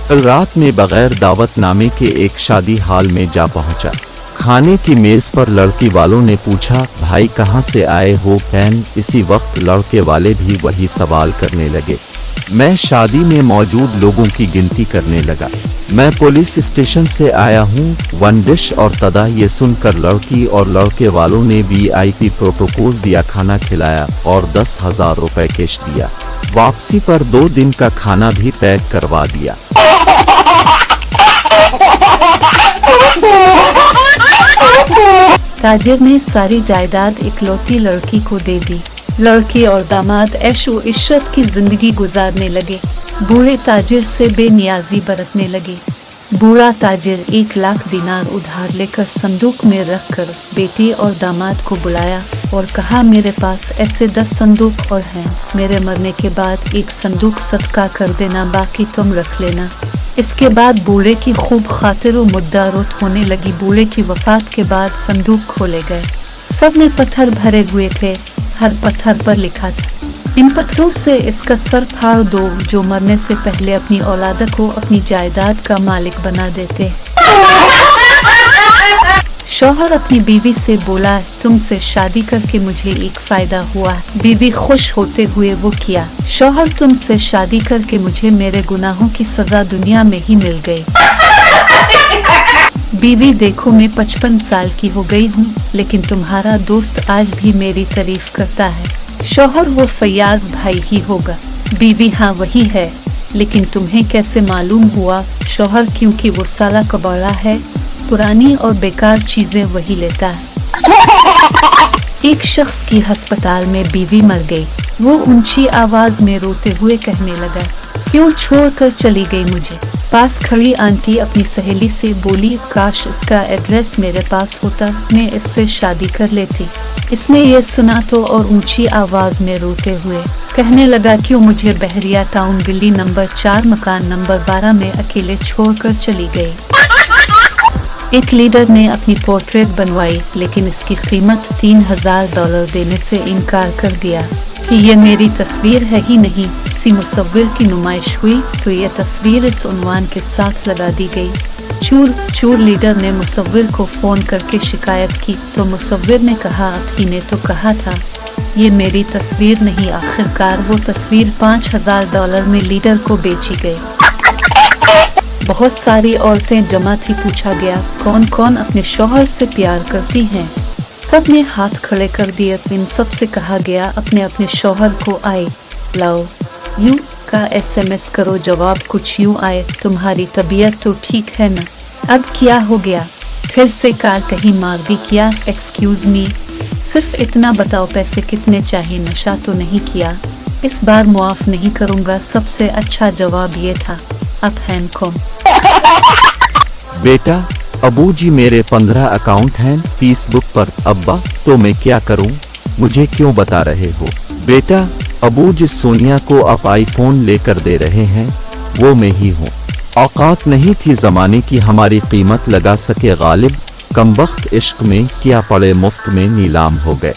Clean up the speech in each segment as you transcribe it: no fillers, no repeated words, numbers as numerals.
कल रात में बगैर दावत नामे के एक शादी हाल में जा पहुंचा। खाने की मेज पर लड़की वालों ने पूछा, भाई कहाँ से आए हो बहन? इसी वक्त लड़के वाले भी वही सवाल करने लगे। मैं शादी में मौजूद लोगों की गिनती करने लगा। मैं पुलिस स्टेशन से आया हूँ, 1 डिश और तदा। ये सुनकर लड़की और लड़के वालों ने VIP प्रोटोकॉल दिया, खाना खिलाया और 10,000 रुपए कैश दिया। वापसी पर 2 दिन का खाना भी पैक करवा दिया। ताजिर ने सारी जायदाद इकलौती लड़की को दे दी। लड़की और दामाद ऐशो इश्रत की जिंदगी गुजारने लगे। बूढ़े ताजिर से बेनियाजी बरतने लगे। बूढ़ा ताजिर 1 लाख दिनार उधार लेकर संदूक में रखकर बेटी और दामाद को बुलाया और कहा, मेरे पास ऐसे 10 संदूक और हैं। मेरे मरने के बाद 1 संदूक सदका कर देना, बाकी तुम रख लेना। इसके बाद बूढ़े की खूब खातिर मुद्दारोत होने लगी। बूढ़े की वफात के बाद संदूक खोले गए। सब में पत्थर भरे हुए थे। हर पत्थर पर लिखा था, इन पत्थरों से इसका सर फाड़ दो जो मरने से पहले अपनी औलाद को अपनी जायदाद का मालिक बना देते। शौहर अपनी बीवी से बोला, तुमसे शादी करके मुझे एक फायदा हुआ। बीवी खुश होते हुए वो किया, शौहर तुमसे शादी करके मुझे मेरे गुनाहों की सजा दुनिया में ही मिल गई। बीवी, देखो मैं 55 साल की हो गई हूँ, लेकिन तुम्हारा दोस्त आज भी मेरी तारीफ करता है। शौहर, वो फैयाज भाई ही होगा। बीवी, हाँ वही है, लेकिन तुम्हें कैसे मालूम हुआ? शौहर, क्योंकि वो साला कबाड़ा है, पुरानी और बेकार चीजें वही लेता है। एक शख्स की अस्पताल में बीवी मर गई। वो ऊंची आवाज में रोते हुए कहने लगा, क्यों छोड़कर चली गई मुझे? पास खड़ी आंटी अपनी सहेली से बोली, काश इसका एड्रेस मेरे पास होता, मैं इससे शादी कर लेती। इसने ये सुना तो और ऊंची आवाज में रोते हुए कहने लगा, क्यों मुझे बहरिया टाउन गली नंबर 4 मकान नंबर 12 में अकेले छोड़कर चली गई। एक लीडर ने अपनी पोर्ट्रेट बनवाई, लेकिन इसकी कीमत $3,000 देने से इनकार कर दिया कि ये मेरी तस्वीर है ही नहीं। किसी मुसव्विर की नुमाइश हुई तो ये तस्वीर इस उन्वान के साथ लगा दी गई। चूर लीडर ने मुसव्विर को फोन करके शिकायत की तो मुसव्विर ने कहा, आपही ने तो कहा था ये मेरी तस्वीर नहीं। आखिरकार वो तस्वीर $5,000 में लीडर को बेची गई। बहुत सारी औरतें जमा थी। पूछा गया, कौन कौन अपने शौहर से प्यार करती हैं? सब ने हाथ खड़े कर दिए। इन सब से कहा गया, अपने अपने शौहर को आई लाओ यू का SMS करो। जवाब कुछ यूं आए, तुम्हारी तबीयत तो ठीक है ना? अब क्या हो गया? फिर से कार कहीं मार दी क्या? एक्सक्यूज मी, सिर्फ इतना बताओ पैसे कितने चाहिए? नशा तो नहीं किया? इस बार मुआफ नहीं करूँगा। सबसे अच्छा जवाब ये था, अब हैंडकॉम। बेटा, अबूजी मेरे 15 अकाउंट हैं फेसबुक पर। अब्बा, तो मैं क्या करूं? मुझे क्यों बता रहे हो? बेटा, अबू जिस सोनिया को आप iPhone लेकर दे रहे हैं वो मैं ही हूँ। औकात नहीं थी जमाने की हमारी कीमत लगा सके गालिब। कमबख्त इश्क में क्या पड़े, मुफ्त में नीलाम हो गए।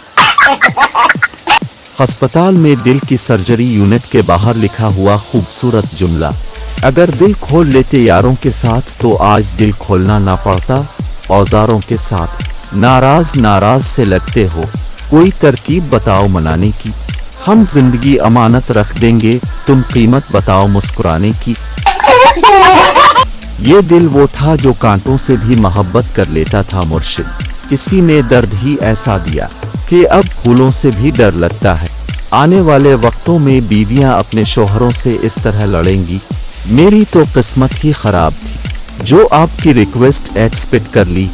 अस्पताल में दिल की सर्जरी यूनिट के बाहर लिखा हुआ खूबसूरत जुमला, अगर दिल खोल लेते यारों के साथ तो आज दिल खोलना ना पड़ता औजारों के साथ। नाराज से लगते हो, कोई तरकीब बताओ मनाने की। हम जिंदगी अमानत रख देंगे, तुम कीमत बताओ मुस्कुराने की। ये दिल वो था जो कांटों से भी मोहब्बत कर लेता था मुर्शिद। किसी ने दर्द ही ऐसा दिया कि अब फूलों से भी डर लगता है। आने वाले वक्तों में बीवियां अपने शौहरों से इस तरह लड़ेंगी। मेरी तो किस्मत ही खराब थी जो आपकी रिक्वेस्ट एक्सेप्ट कर ली।